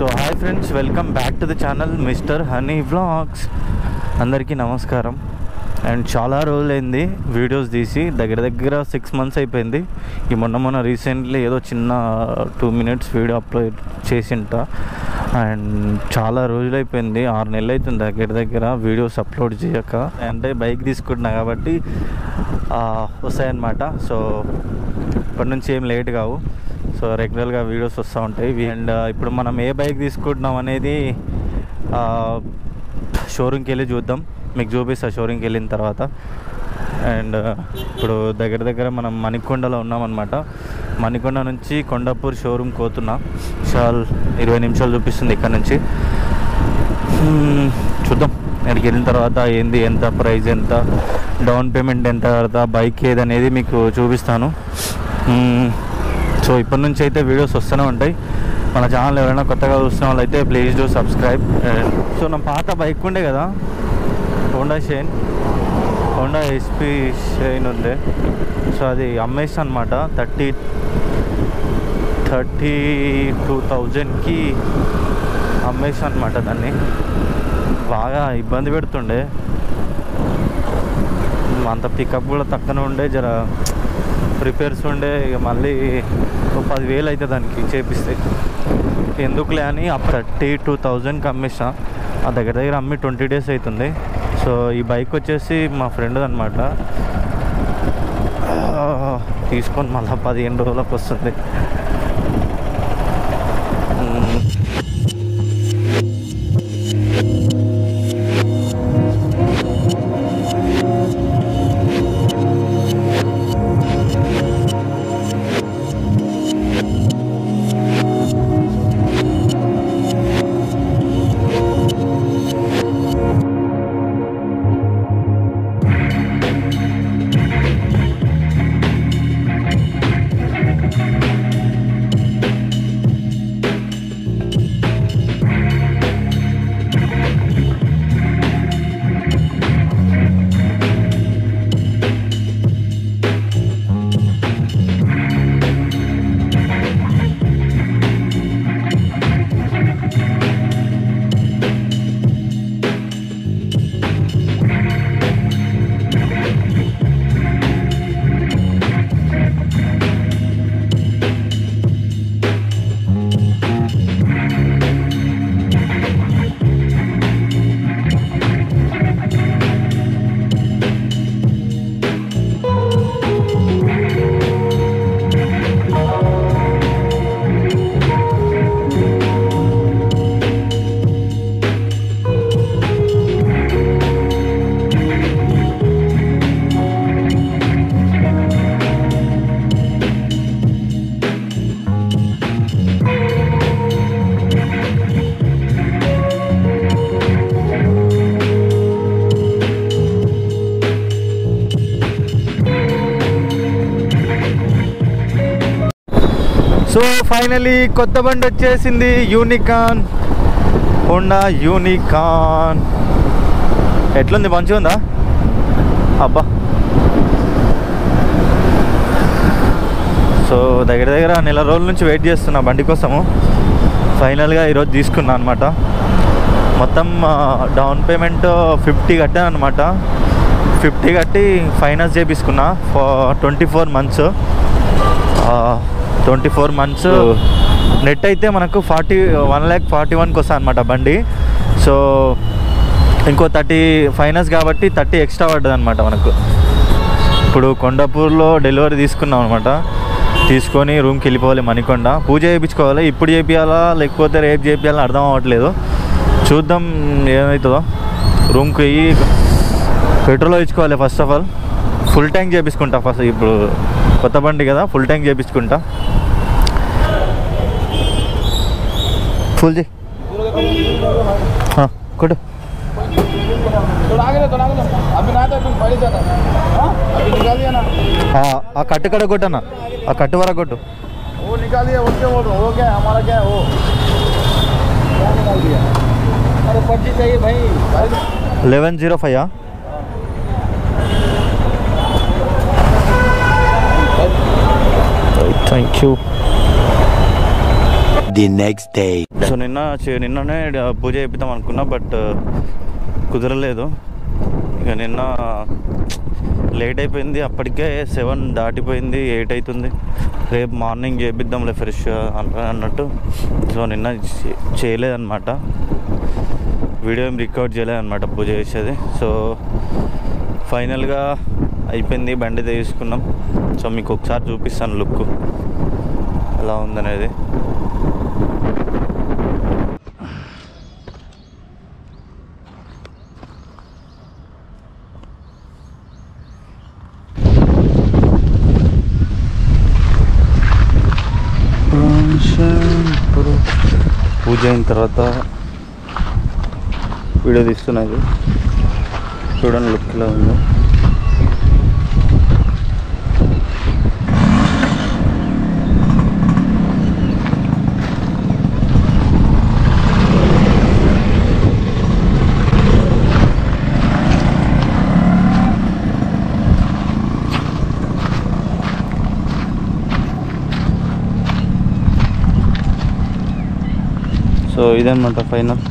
So hi friends, welcome back to the channel mister honey vlogs. అందరికీ నమస్కారం. And చాలా రోజులైంది వీడియోస్ తీసి, దగ్గర 6 months అయిపోయింది. ఈ మొన్న రీసెంట్లీ ఏదో చిన్న 2 minutes వీడియో అప్లోడ్ చేసింట. అండ్ చాలా రోజులు అయిపోయింది, 6 నెలలు అవుతుంది దగ్గర వీడియోస్ అప్లోడ్ చేయక. అంటే బైక్ తీసుకుంటున్నా కాబట్టి వస్తాయన్నమాట. సో ఇప్పటి నుంచి ఏం లేట్ కావు. సో రెగ్యులర్గా వీడియోస్ వస్తూ ఉంటాయి. అండ్ ఇప్పుడు మనం ఏ బైక్ తీసుకుంటున్నాం అనేది షోరూమ్కి వెళ్ళి చూద్దాం, మీకు చూపిస్తా షోరూమ్కి వెళ్ళిన తర్వాత. అండ్ ఇప్పుడు దగ్గర మనం మణికొండలో ఉన్నామన్నమాట. మణికొండ నుంచి కొండాపూర్ షోరూమ్కి పోతున్నా. చాలా 20 నిమిషాలు చూపిస్తుంది ఇక్కడ నుంచి. చూద్దాం అక్కడికి వెళ్ళిన తర్వాత ఏంది, ఎంత ప్రైస్, ఎంత డౌన్ పేమెంట్, ఎంత కడతా, బైక్ ఏదనేది మీకు చూపిస్తాను. సో ఇప్పటి నుంచి అయితే వీడియోస్ వస్తూనే ఉంటాయి. మన ఛానల్ ఎవరైనా కొత్తగా చూస్తున్న వాళ్ళు అయితే ప్లీజ్ డూ సబ్స్క్రైబ్. సో నా పాత బైక్ ఉండే కదా, హోండా ఎస్పీ షైన్ ఉండే. సో అది అమ్మేస్తా అనమాట. 32,000కి అమ్మేస్తా అనమాట. దాన్ని బాగా ఇబ్బంది పెడుతుండే, అంత పికప్ కూడా తక్కువనే ఉండే, జర రిపేర్స్ ఉండే. ఇక మళ్ళీ 10,000 అయితే దానికి చేపిస్తే ఎందుకులే అని 32,000కి అమ్మేసా. ఆ దగ్గర అమ్మి 20 days అవుతుంది. సో ఈ బైక్ వచ్చేసి మా ఫ్రెండ్ అనమాట. తీసుకొని మళ్ళీ 15 రోజులకు వస్తుంది. సో ఫైనలీ కొత్త బండి వచ్చేసింది, యూనికాన్, హోండా యూనికాన్. ఎట్లుంది, మంచిగా ఉందా? అబ్బా. సో దగ్గర నెల రోజుల నుంచి వెయిట్ చేస్తున్నా బండి కోసము. ఫైనల్గా ఈరోజు తీసుకున్నా అనమాట. మొత్తం డౌన్ పేమెంట్ 50 కట్టాను అనమాట. 50 కట్టి ఫైనాన్స్ చేపించుకున్నా ఫర్ 24 months. 24 months నెట్ అయితే మనకు 1,41,000కి వస్తుంది అనమాట బండి. సో ఇంకో 30 ఫైనాన్స్ కాబట్టి 30 ఎక్స్ట్రా పడ్డది అనమాట మనకు. ఇప్పుడు కొండాపూర్లో డెలివరీ తీసుకున్నాం అనమాట. తీసుకొని రూమ్కి వెళ్ళిపోవాలి మణికొండ. పూజ చేయించుకోవాలి. ఇప్పుడు చేయించాలా లేకపోతే రేపు చేయించాలా అర్థం అవ్వట్లేదు. చూద్దాం ఏమవుతుందో. రూమ్కి పోయి పెట్రోల్ వేయించుకోవాలి. First of all full tank చేయించుకుంటా ఫస్ట్. ఇప్పుడు కొత్త బండి కదా, ఫుల్ ట్యాంక్ చేయించుకుంటా. ఫుల్ చేయి కొట్టు. ఆ కట్టు కడ కొట్టన్నా, ఆ కట్టు వరకు కొట్టు. 1105. Thank you. the next day. So నిన్ననే పూజ చేపిద్దాం అనుకున్నా, బట్ కుదరలేదు. ఇక నిన్న లేట్ అయిపోయింది, అప్పటికే 7 దాటిపోయింది, 8 అవుతుంది. రేపు మార్నింగ్ చేపిద్దాంలే ఫ్రెష్ అన్నట్టు. సో నిన్న చేయలేదన్నమాట, వీడియో ఏం రికార్డ్ చేయలేదన్నమాట పూజ చేసేది. సో ఫైనల్గా అయిపోయింది, బండి తీసుకున్నాం. సో మీకు ఒకసారి చూపిస్తాను లుక్ ఎలా ఉందనేది. పూజ అయిన తర్వాత వీడియో తీస్తున్నది, చూడండి లుక్ ఇలా ఉంది. సో ఇదన్నమాట ఫైనల్.